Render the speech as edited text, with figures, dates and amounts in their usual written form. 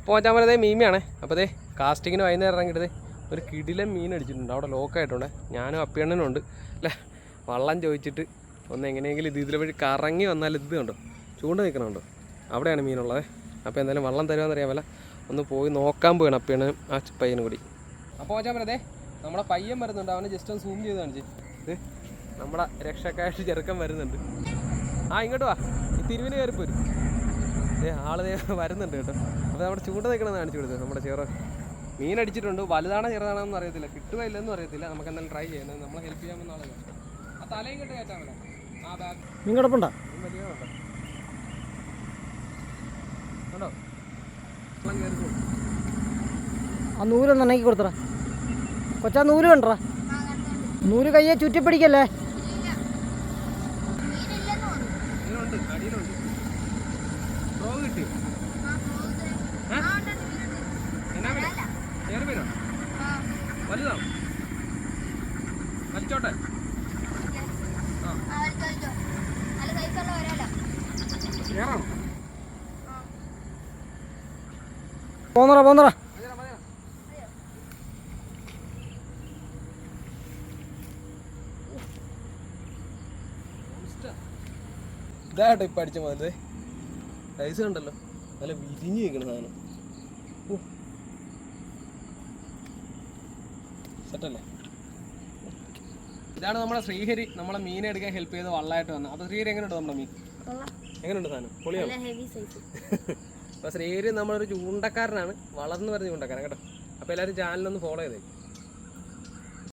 അപ്പോൾ ഞാൻ പറയുന്നത് മീമിയാണേ. അപ്പോൾ അതേ കാസ്റ്റിങ്ങിന് വൈകുന്നേരം ഇറങ്ങിയിട്ട് ഒരു കിടിലൻ മീൻ അടിച്ചിട്ടുണ്ട്. അവിടെ ലോക്കായിട്ടുണ്ട്. ഞാനും അപ്പിയണ്ണനും ഉണ്ട് അല്ലേ. വള്ളം ചോദിച്ചിട്ട് ഒന്ന് എങ്ങനെയെങ്കിലും ഇതിലെ വഴി കറങ്ങി വന്നാൽ ഇത് കണ്ടോ, ചൂണ്ട നിൽക്കണുണ്ടോ, അവിടെയാണ് മീനുള്ളത്. അപ്പോൾ എന്തായാലും വള്ളം തരുമെന്നറിയാമല്ല, ഒന്ന് പോയി നോക്കാൻ പോവുകയാണ് അപ്പിയണ്ണനും ആ പയ്യനും കൂടി. അപ്പോൾ ഞാൻ പറയുന്നത് നമ്മുടെ പയ്യൻ വരുന്നുണ്ട്. അവനെ ജസ്റ്റ് ഒന്ന് സൂം ചെയ്ത് കാണിച്ച്. ഇത് നമ്മുടെ രക്ഷക്കായിട്ട് ചെറുക്കൻ വരുന്നുണ്ട്. ഇങ്ങോട്ട് വാ, ഈ തിരുവിന് കയറിപ്പോരും. ആള് വരുന്നുണ്ട് കേട്ടോ. അപ്പോൾ നമ്മുടെ ചൂണ്ട നിൽക്കണമെന്ന് കാണിച്ചു കൊടുത്തത്. നമ്മുടെ ചെറു മീൻ അടിച്ചിട്ടുണ്ട്. വലുതാണോ ചെറുതാണെന്ന് അറിയത്തില്ല, കിട്ടുക ഇല്ലെന്നും അറിയത്തില്ല. നമുക്ക് എന്തായാലും ട്രൈ ചെയ്യുന്നത്, നമ്മളെ ഹെൽപ്പ് ചെയ്യാമെന്ന ആളുകൾ. ആ തലയും കെട്ട് കയറ്റാൻ പറ്റാം. ആ ബാഗ് മീൻ കിടപ്പുണ്ടോ? വലിയ ഉണ്ടോ കണ്ടോ, വെള്ളം കയറി. ആ നൂലൊന്ന് ഉണക്കി കൊടുത്തറ കൊച്ചാ. നൂല് കണ്ടറാ, നൂല് കയ്യെ ചുറ്റിപ്പിടിക്കല്ലേ. വലുതാ വലിച്ചോട്ടെ. പോന്നറ പോന്നറ. ഇതാട്ടോ ഇപ്പം അടിച്ച മുതലേ റൈസ് കണ്ടല്ലോ, നല്ല വിരിഞ്ഞ് നിൽക്കണ സാധനം. സെറ്റല്ലേ. ഇതാണ് നമ്മുടെ ശ്രീഹരി നമ്മളെ മീനെ എടുക്കാൻ ഹെൽപ്പ് ചെയ്ത് വള്ളമായിട്ട് വന്നത്. അപ്പോൾ ശ്രീഹരി എങ്ങനെയുണ്ട് നമ്മുടെ മീൻ? എങ്ങനെയുണ്ട് സാധനം? പൊളിയാണ്. അപ്പോൾ ശ്രീഹരി നമ്മളൊരു ചൂണ്ടക്കാരനാണ്, വളർന്നു വരുന്ന ചൂണ്ടക്കാരൻ കേട്ടോ. അപ്പോൾ എല്ലാവരും ചാനലൊന്ന് ഫോളോ ചെയ്തേ.